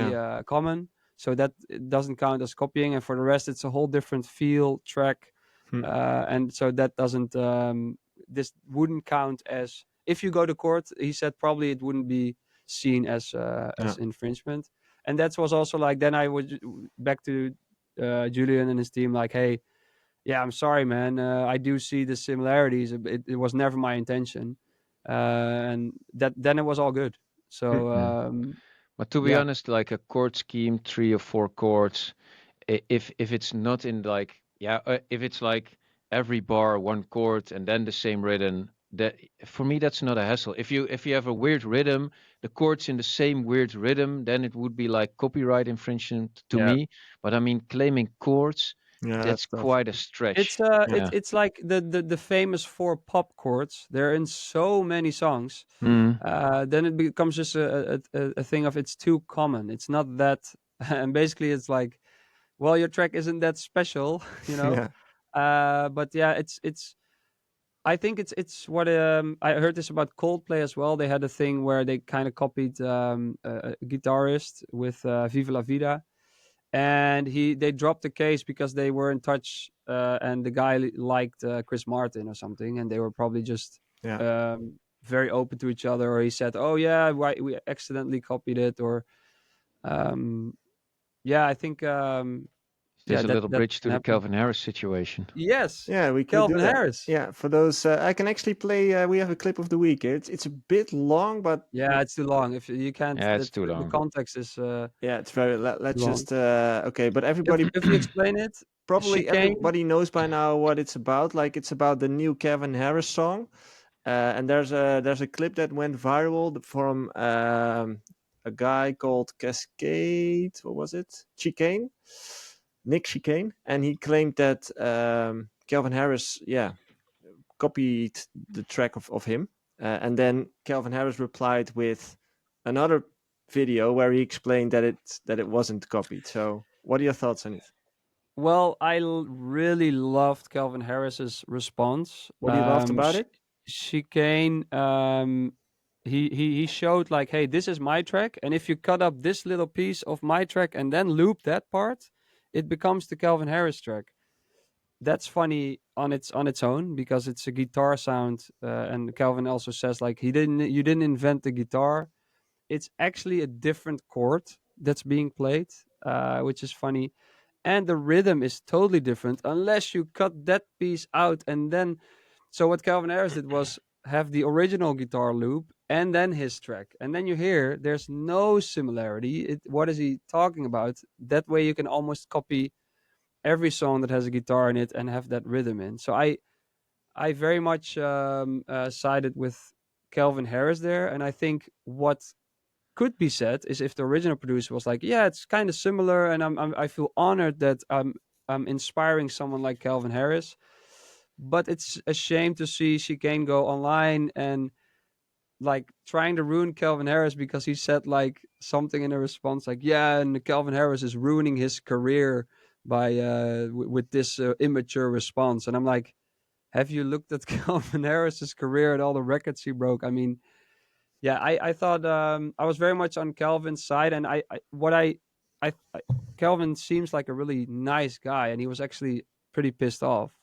common, so that it doesn't count as copying. And for the rest, it's a whole different feel track, Hmm. and so that doesn't. This wouldn't count as, if you go to court. He said probably it wouldn't be seen as infringement. And that was also like, then I would back to Julian and his team, like, hey, yeah, I'm sorry, man. I do see the similarities. It was never my intention, and then it was all good. So But to be yeah, honest, like a chord scheme, 3 or 4 chords, if it's not in like Yeah, if it's like every bar one chord and then the same rhythm, that for me that's not a hassle. If you have a weird rhythm, the chords in the same weird rhythm, then it would be like copyright infringement to Yeah. me. But I mean, claiming chords, Yeah, that's that's tough. quite a It's stretch. it's Yeah. it's like the famous four pop chords. They're in so many songs. Mm. Then it becomes just a thing of it's too common. It's not that, and basically it's like, well, your track isn't that special, you know. Yeah. But yeah, it's. I think it's what I heard this about Coldplay as well. They had a thing where they kind of copied a guitarist with "Viva la Vida," and they dropped the case because they were in touch, and the guy liked Chris Martin or something, and they were probably just Yeah. very open to each other. Or he said, "Oh yeah, we accidentally copied it," or um, yeah, I think Is yeah this a that little that bridge can to the happen. Calvin Harris situation? Yes, Yeah, we could do Calvin that. Harris. Yeah, for those, I can actually play. We have a clip of the week. It's a bit long, but Yeah, it's too long. If you can't, Yeah, it's that's too the long. context is yeah, it's very. too Let's long. just. Okay, but If everybody if we explain it, probably chicane. everybody knows by now what it's about. Like it's about the new Kevin Harris song, and there's a clip that went viral from a guy called Cascade. What was it? Chicane, Nick Chicane, and he claimed that Calvin Harris, yeah, copied the track of him, and then Calvin Harris replied with another video where he explained that it wasn't copied. So, what are your thoughts on it? Well, I really loved Calvin Harris's response. What you loved about it? Chicane, he showed like, hey, this is my track, and if you cut up this little piece of my track and then loop that part, it becomes the Calvin Harris track. That's funny on its own because it's a guitar sound, and Calvin also says like you didn't invent the guitar. It's actually a different chord that's being played, which is funny, and the rhythm is totally different unless you cut that piece out and then. So what Calvin Harris did was have the original guitar loop and then his track, and then you hear there's no similarity. What is he talking about? That way you can almost copy every song that has a guitar in it and have that rhythm in. So I very much sided with Calvin Harris there, and I think what could be said is if the original producer was like, yeah, it's kind of similar, and I feel honored that I'm inspiring someone like Calvin Harris, but it's a shame to see Chicane go online and like trying to ruin Calvin Harris because he said like something in a response like, yeah, and Calvin Harris is ruining his career by with this immature response, and I'm like, have you looked at Calvin Harris's career and all the records he broke? I mean, yeah, I thought I was very much on Calvin's side, and I Calvin seems like a really nice guy, and he was actually pretty pissed off.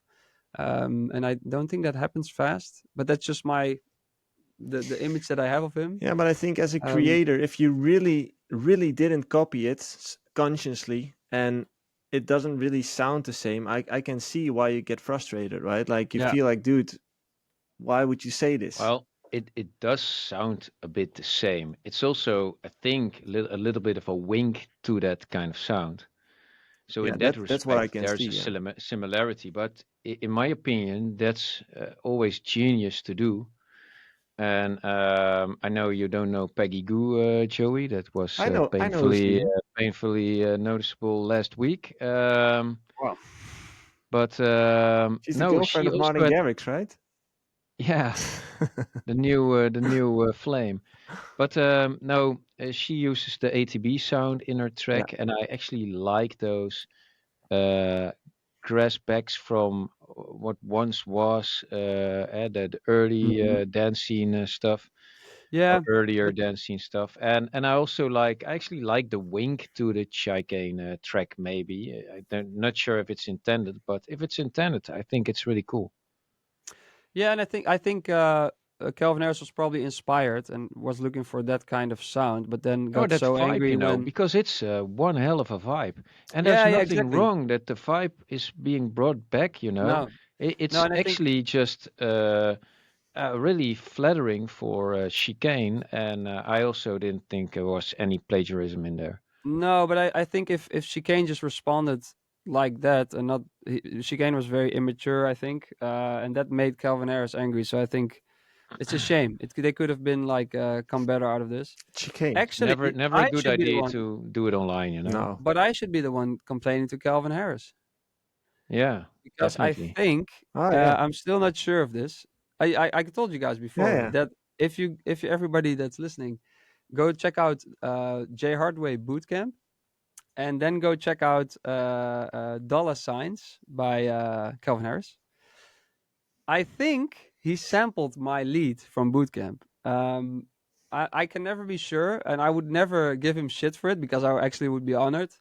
And I don't think that happens fast, but that's just the image that I have of him. Yeah, but I think as a Um, creator, if you really didn't copy it consciously and it doesn't really sound the same, I can see why you get frustrated, right? Like you yeah, feel like, dude, why would you say this? Well, it does sound a bit the same. It's also, I think, a little bit of a wink to that kind of sound. So Yeah, in that that's what I respect, can there's see. a Yeah, similarity. But in my opinion, that's always genius to do. And I know you don't know Peggy Goo, Joey. That was I know who she is. painfully noticeable last week. well, But She's the no, girlfriend she of also Martin had, Garrix, right? yeah, the new flame. But no, she uses the ATB sound in her Yeah. track, and I actually like those uh, grass backs from what once was the early mhm. dance scene stuff, or Yeah, earlier but dance scene stuff, and I actually like the wink to the chicane track. Maybe I'm not sure if it's intended, but if it's intended, I think it's really cool. yeah, and I think Calvin Harris was probably inspired and was looking for that kind of sound, but then Oh, got that so vibe, angry when. because it's one hell of a vibe. And there's Yeah, yeah, nothing exactly. wrong that the vibe is being brought back. No, no, It's and I think actually just really flattering for chicane, and I also didn't think there was any plagiarism in there. no, but I think if Chicane just responded like that, and not chicane was very immature, I think, and that made Calvin Harris angry. So I think it's a shame. They could have been like come better out of this. Chicane. Actually, Never a I good should be the idea one, to do it online, you know. No. but I should be the one complaining to Calvin Harris Yeah, because I definitely. think Oh yeah. I'm still not sure of this. I told you guys before Yeah. that if everybody that's listening, go check out Hardway Bootcamp, and then go check out Dollar Signs by Calvin Harris. I think he sampled my lead from Bootcamp. I can never be sure, and I would never give him shit for it because I actually would be honored.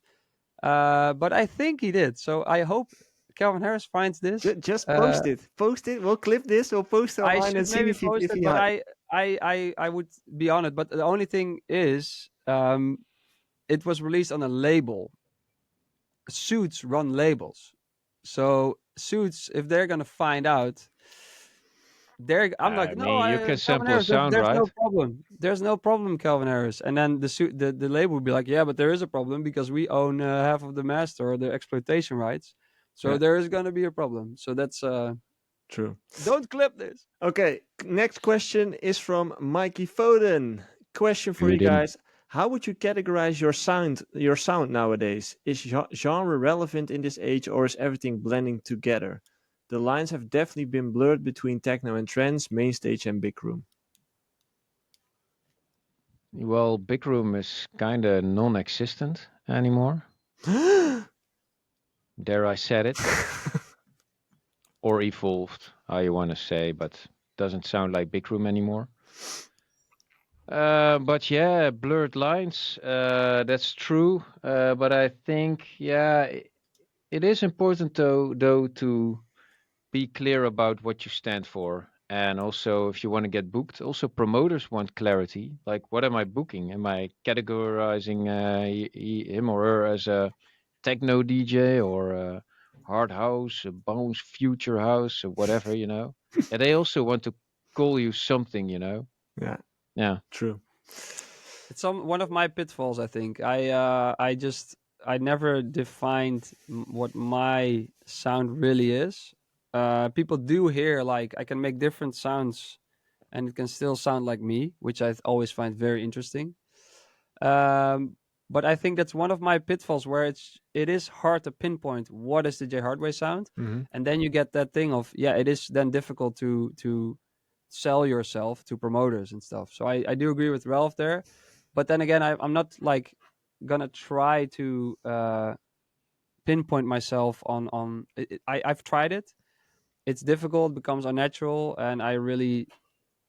But I think he did. So I hope Calvin Harris finds this. Just post it. Post it. We'll clip this. We'll post it I online should and see maybe if he post if it, he but hi- I would be honored. But the only thing is, it was released on a label. Suits run labels, so Suits, if they're gonna find out, I'm like, no, You can Calvin sample a Harris, sound, there's no right? problem. There's no problem, Calvin Harris. And then the label would be like, yeah, but there is a problem because we own half of the master or the exploitation rights. So Yeah. there is gonna be a problem. So that's True. don't clip this. Okay, next question is from Mikey Foden. Question for you Read in. guys. How would you categorize your sound nowadays? Is genre relevant in this age, or is everything blending together? The lines have definitely been blurred between techno and trance, mainstage and big room. Well, big room is kind of non-existent anymore. Dare I said it? Or evolved, how you want to say, but doesn't sound like big room anymore. But yeah, blurred lines. That's true. But I think, yeah, it is important though to be clear about what you stand for. And also, if you want to get booked, also promoters want clarity. Like, what am I booking? Am I categorizing him or her as a techno DJ or a hard house, a bounce future house, or whatever, you know? Yeah, they also want to call you something, you know? Yeah, Yeah. true. It's one of my pitfalls, I think. I never defined what my sound really is. People do hear like I can make different sounds, and it can still sound like me, which I always find very interesting. But I think that's one of my pitfalls where it is hard to pinpoint what is the J Hardway sound, Mhm. and then you get that thing of it is then difficult to sell yourself to promoters and stuff. So I do agree with Ralph there, but then again I'm not like gonna try to pinpoint myself on I've tried it. It's difficult, becomes unnatural, and I really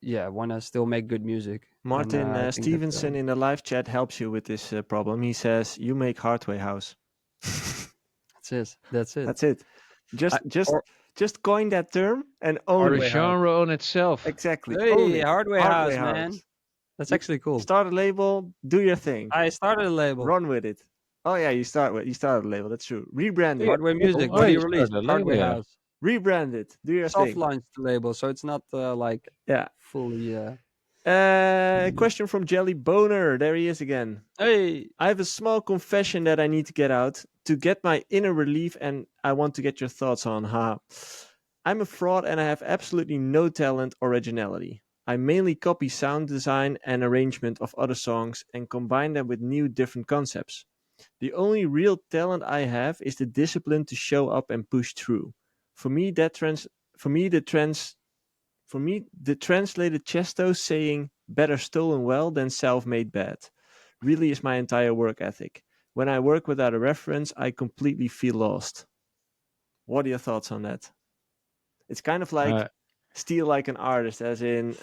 want to still make good music. Martin And I think that Stevenson in the live chat helps you with this problem. He says you make Hardway house. that's it. That's it. That's it. Or Just coin that term and Or own a Hardway it. house. genre on itself. Exactly. Hey, Own it. Hardway House, man. That's You actually cool. Start a label, do your thing. I started a label. Run with it. Oh yeah, you started a label. That's true. Rebrand it. Hardway Music. Oh, What do you you release? started a label, Hardway yeah. House. Rebrand it. Do your Soft thing. launched the label, so it's not like Yeah. fully. Question from Jelly Boner. There he is again. Hey, I have a small confession that I need to get out to get my inner relief, and I want to get your thoughts on. I'm a fraud and I have absolutely no talent or originality. I mainly copy sound design and arrangement of other songs and combine them with new different concepts. The only real talent I have is the discipline to show up and push through. For me, the translated Chesto saying better stolen well than self-made bad really is my entire work ethic. When I work without a reference, I completely feel lost. What are your thoughts on that? It's kind of like steal like an artist, as in,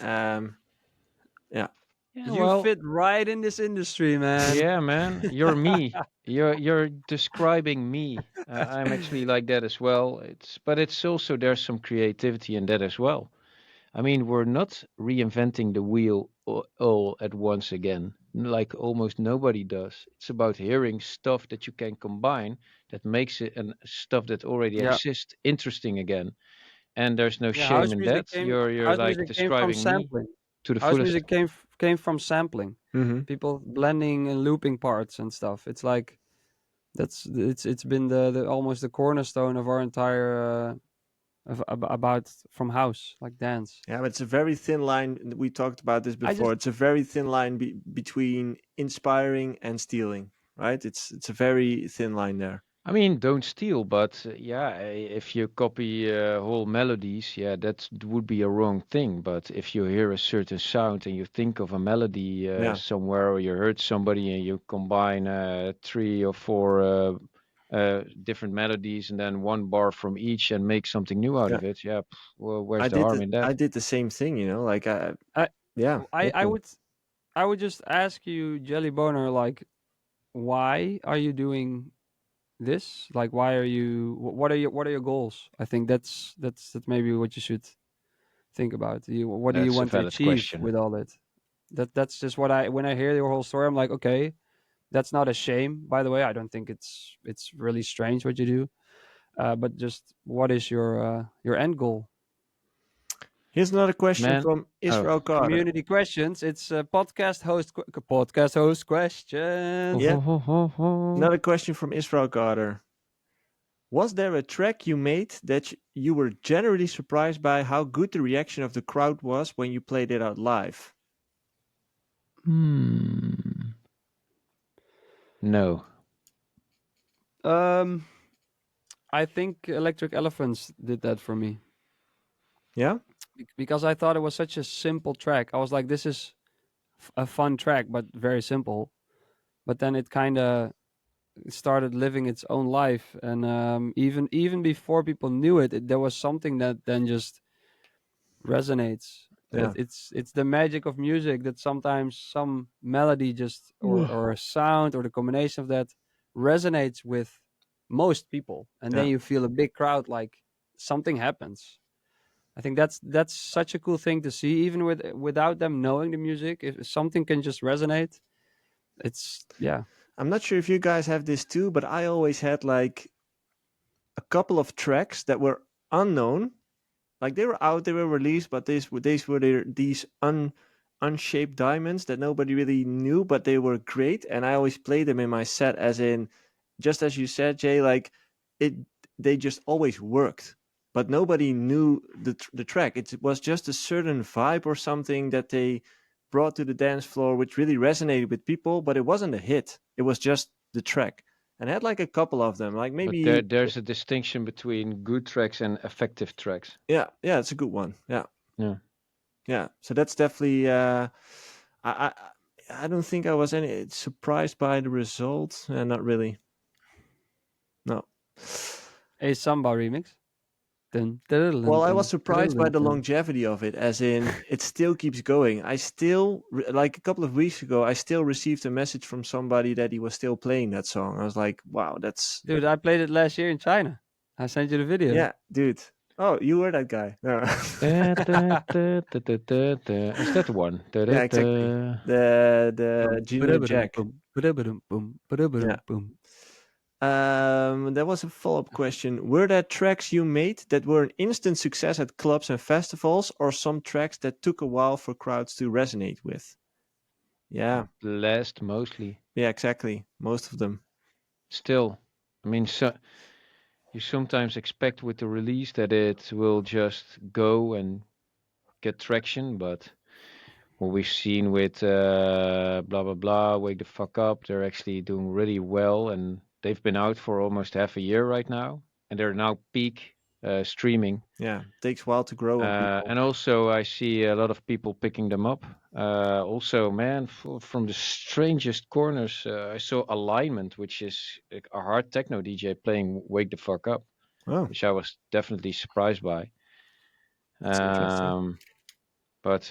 Yeah, you well, fit right in this industry, man. yeah, man, you're me. You're describing me. I'm actually like that as well. But it's also there's some creativity in that as well. I mean, we're not reinventing the wheel all at once again, like almost nobody does. It's about hearing stuff that you can combine that makes it and stuff that already Yeah, exists interesting again. And there's no yeah. shame in that. You're House like music came from describing me sampling. to the House fullest. music came from sampling. mm-hmm. People blending and looping parts and stuff. It's like It's been the almost the cornerstone of our entire about from house, like dance. Yeah, but it's a very thin line. We talked about this I before. just It's a very thin line between inspiring and stealing, right? It's a very thin line there. I mean, don't steal, but if you copy whole melodies, that would be a wrong thing. But if you hear a certain sound and you think of a melody Yeah, somewhere, or you heard somebody and you combine 3 or 4 different melodies and then one bar from each and make something new out yeah. of it, well, where's the harm in that? I did the same thing, like I yeah, I I definitely. would I would just ask you, Jelly Boner, like, why are you doing this? Like, why are you? What are your goals? I think that's maybe what you should think about. What do you That's a want to valid achieve question. with all that? That's just what when I hear your whole story, I'm like, okay, that's not a shame. By the way, I don't think it's really strange what you do. But just what is your end goal? Here's another question Man, from oh, Israel Carter. Community questions. It's podcast host questions. Yeah, another question from Israel Carter. Was there a track you made that you were generally surprised by how good the reaction of the crowd was when you played it out live? No. I think Electric Elephants did that for me Yeah, because I thought it was such a simple track. I was like, this is a fun track, but very simple. But then it kind of started living its own life, and even before people knew it, there was something that then just resonates. yeah, It's the magic of music that sometimes some melody just or a sound or the combination of that resonates with most people, and then yeah. you feel a big crowd, like something happens. I think that's such a cool thing to see, even without them knowing the music. If something can just resonate, it's yeah. I'm not sure if you guys have this too, but I always had like a couple of tracks that were unknown. Like they were out, they were released, but these were these unshaped diamonds that nobody really knew, but they were great. And I always play them in my set, as in, just as you said, Jay, like it, they just always worked, but nobody knew the track. It was just a certain vibe or something that they brought to the dance floor, which really resonated with people, but it wasn't a hit. It was just the track. And I had like a couple of them, like But maybe, there's a distinction between good tracks and effective tracks. yeah, it's a good one. Yeah. Yeah. Yeah, so that's definitely. I I I don't think I was any surprised by the result. Not really. No. A Samba remix. Dun, Well, dun, I dun, was surprised by the dun. longevity of it, as in it still keeps going. I still like a couple of weeks ago, I still received a message from somebody that he was still playing that song. I was like, wow, that's Dude, I played it last year in China. I sent you the video. yeah, dude. Oh, you were that guy. No. Da, da, da, da, da, da, da. Is that the one? Da, da, Yeah, exactly. da. The Boom, Junior ba-da-ba-dum, Jack. boom, ba-da-ba-dum, boom, ba-da-ba-dum, Yeah. boom. There was a follow-up question. Were there tracks you made that were an instant success at clubs and festivals, or some tracks that took a while for crowds to resonate with? Yeah, Last mostly. yeah, exactly. Most of them. Still, I mean, you sometimes expect with the release that it will just go and get traction, but what we've seen with blah blah blah, wake the fuck up, they're actually doing really well, and they've been out for almost half a year right now, and they're now peak streaming. Yeah, takes a while to grow on people. And also, I see a lot of people picking them up. Also, man, from the strangest corners, I saw Alignment, which is like a hard techno DJ playing "Wake the Fuck Up," Oh, which I was definitely surprised by. that's interesting. But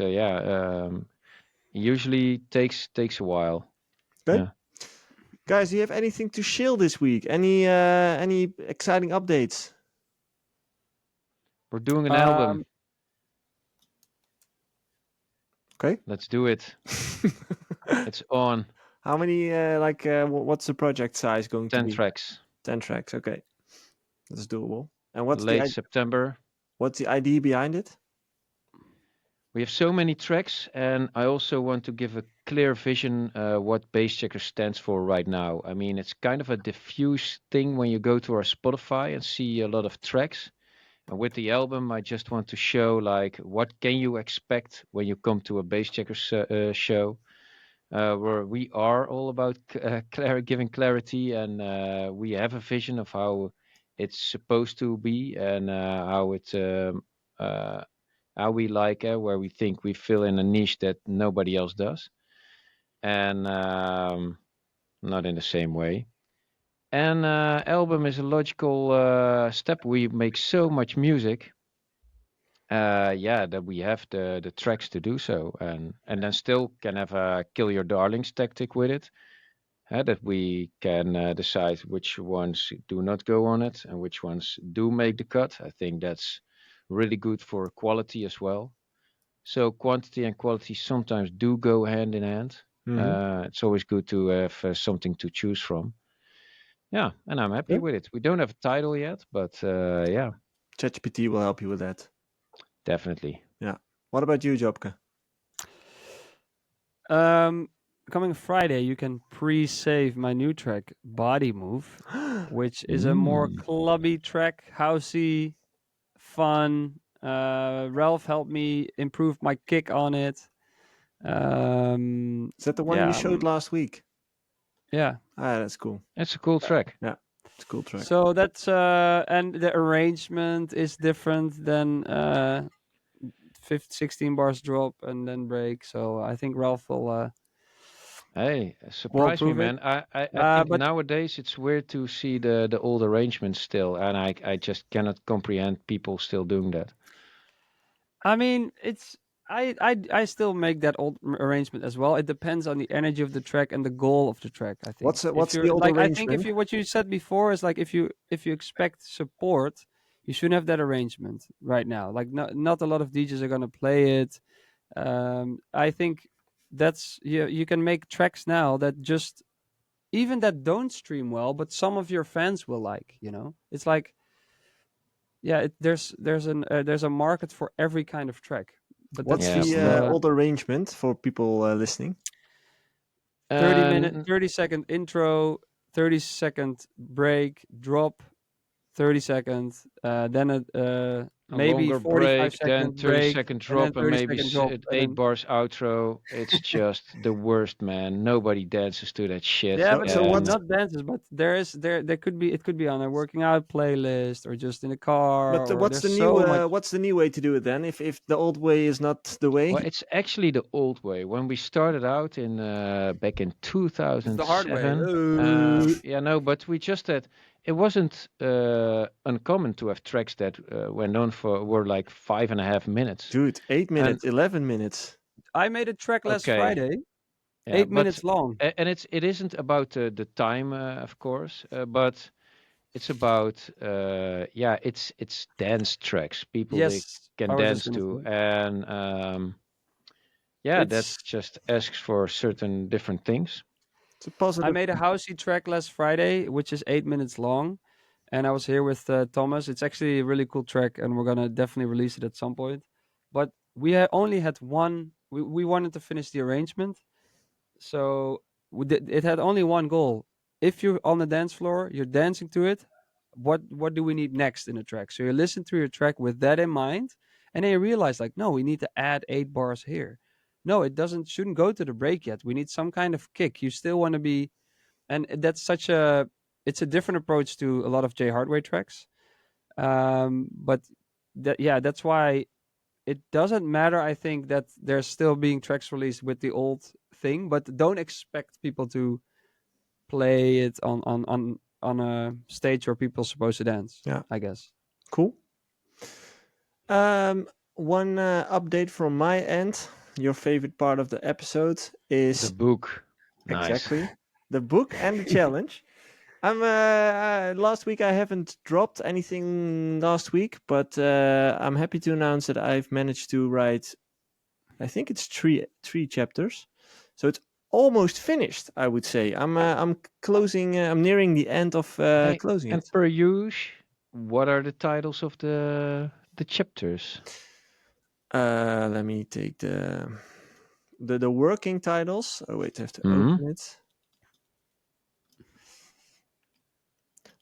usually takes a while. Okay, Yeah, guys, do you have anything to shill this week? Any exciting updates? we're doing an album. Um, Okay. Let's do it. It's on How many? What's the project size going to 10 be? tracks. 10 tracks. Okay, that's doable. And Late September. what's the idea behind it? We have so many tracks, and I also want to give a clear vision what Bassjackers stands for right now. I mean, it's kind of a diffuse thing when you go to our Spotify and see a lot of tracks. And with the album, I just want to show like what can you expect when you come to a Bassjackers show, where we are all about giving clarity, and we have a vision of how it's supposed to be, and uh, how we like where we think we fill in a niche that nobody else does, and not in the same way. And album is a logical step. We make so much music, yeah, that we have the tracks to do so, and then still can have a kill your darlings tactic with it. That we can decide which ones do not go on it and which ones do make the cut. I think that's really good for quality as well. So quantity and quality sometimes do go hand in hand. Hmm. It's always good to have something to choose from. Yeah, and I'm happy Okay. with it. We don't have a title yet, but yeah, ChatGPT will help you with that. definitely. Yeah. What about you, Jobke? Coming Friday, you can pre-save my new track, Body Move, which is a more Mm. clubby track, housey, fun. Ralph helped me improve my kick on it. Is that the one Yeah, you showed last week? yeah. Ah, that's cool. It's a cool track. Yeah, it's a cool track. So that's and the arrangement is different than 16 bars drop and then break. So I think Ralph will Hey, surprise me, prove it. man. I think But nowadays it's weird to see the old arrangements still, and I just cannot comprehend people still doing that. I mean, it's I still make that old arrangement as well. It depends on the energy of the track and the goal of the track. I think. What's the old Like, I think if arrangement? you what you said before is like if you expect support, you shouldn't have that arrangement right now. Like not a lot of DJs are gonna play it. I think that's you can make tracks now that just even that don't stream well, but some of your fans will like. It's like yeah, there's a market for every kind of track, but What's that's Yeah, just the old arrangement for people listening? 30-minute, and 30-second intro, 30-second break, drop, 30 seconds, then a maybe longer 45 break, then second 30 break, second and then drop, and 30 maybe second drop, and eight then bars outro. It's just the worst, man. Nobody dances to that shit. yeah, So but so what's not dances, but there could be it could be on a working out playlist or just in the car, but or there's so much. what's the new way to do it then? If the old way is not the way, Well, it's actually the old way. When we started out in back in It's the hard way. 2007, yeah, no, but we just had it wasn't uncommon to have tracks that went on for were like 5.5 minutes. dude, 8 minutes, And 11 minutes. I made a track last okay, Friday, yeah, 8 minutes long. and it isn't about the time, of course, but it's about yeah, it's dance tracks. People they Yes, can I was just dance gonna to, say and yeah, that it's. just asks for certain different things. It's a I positive. made a housey track last Friday, which is 8 minutes long, and I was here with Thomas. It's actually a really cool track, and we're gonna definitely release it at some point. But only had one. We wanted to finish the arrangement, so it had only one goal. If you're on the dance floor, you're dancing to it. What do we need next in the track? So you listen to your track with that in mind, and then you realize like, no, we need to add 8 bars here. No, it doesn't shouldn't go to the break yet. We need some kind of kick. You still want to be, and that's such a it's a different approach to a lot of Hardway tracks. But that's why it doesn't matter. I think that there's still being tracks released with the old thing, but don't expect people to play it on a stage where people are supposed to dance. Yeah. I guess. Cool. One update from my end. Your favorite part of the episode is The book, nice. exactly the book and the challenge. I'm last week I haven't dropped anything last week, but I'm happy to announce that I've managed to write. I think it's three chapters, so it's almost finished. I would say I'm closing. I'm nearing the end of Hey, closing and it. per usual, what are the titles of the chapters? Let me take the working titles. Oh wait, I have to Mhm. open it.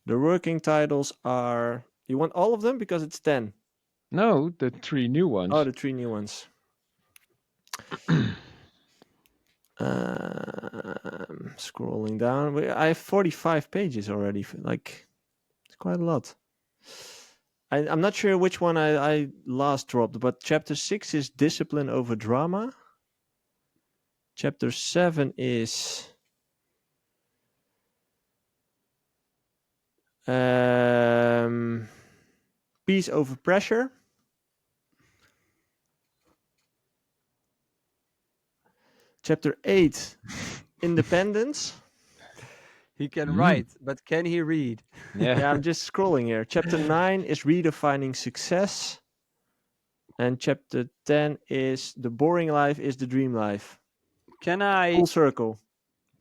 The working titles are. You want all of them because it's 10. No, the 3 new ones. Oh, the 3 new ones. Scrolling down, I have 45 pages already. Like, it's quite a lot. I'm not sure which one I last dropped, but chapter 6 is discipline over drama. Chapter 7 is peace over pressure. Chapter 8, independence. He can write, but can he read? Yeah, I'm just scrolling here. Chapter 9 is redefining success. And chapter 10 is the boring life is the dream life. Can I Full circle.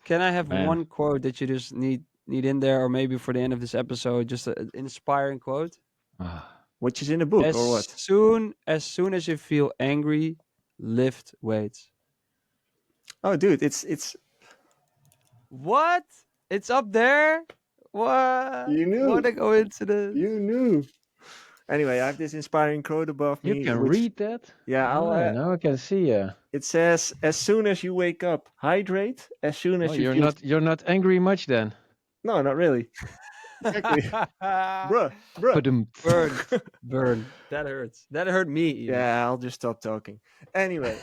have Man. one quote that you just need in there, or maybe for the end of this episode, just an inspiring quote? Which is in the book, As or what? soon as you feel angry, lift weights. Oh, dude, it's What? It's up there? What? You knew. What a coincidence. you knew. Anyway, I have this inspiring quote above me. You can which, read that? Yeah, now I can see. It says, "As soon as you wake up, hydrate. As soon as Oh, you feel." you're not angry much then. No, not really. Exactly. bruh. Burn. That hurts. That hurt me. Even. Yeah, I'll just stop talking. Anyway,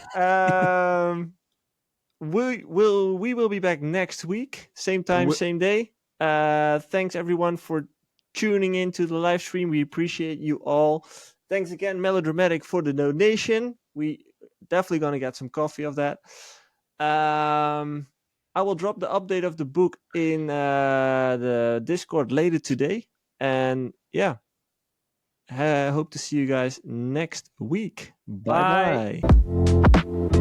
we will be back next week, same time, same day. Thanks everyone for tuning into the live stream. We appreciate you all. Thanks again, Melodramatic, for the donation. We definitely gonna get some coffee of that. I will drop the update of the book in the Discord later today, and yeah, hope to see you guys next week. Bye bye.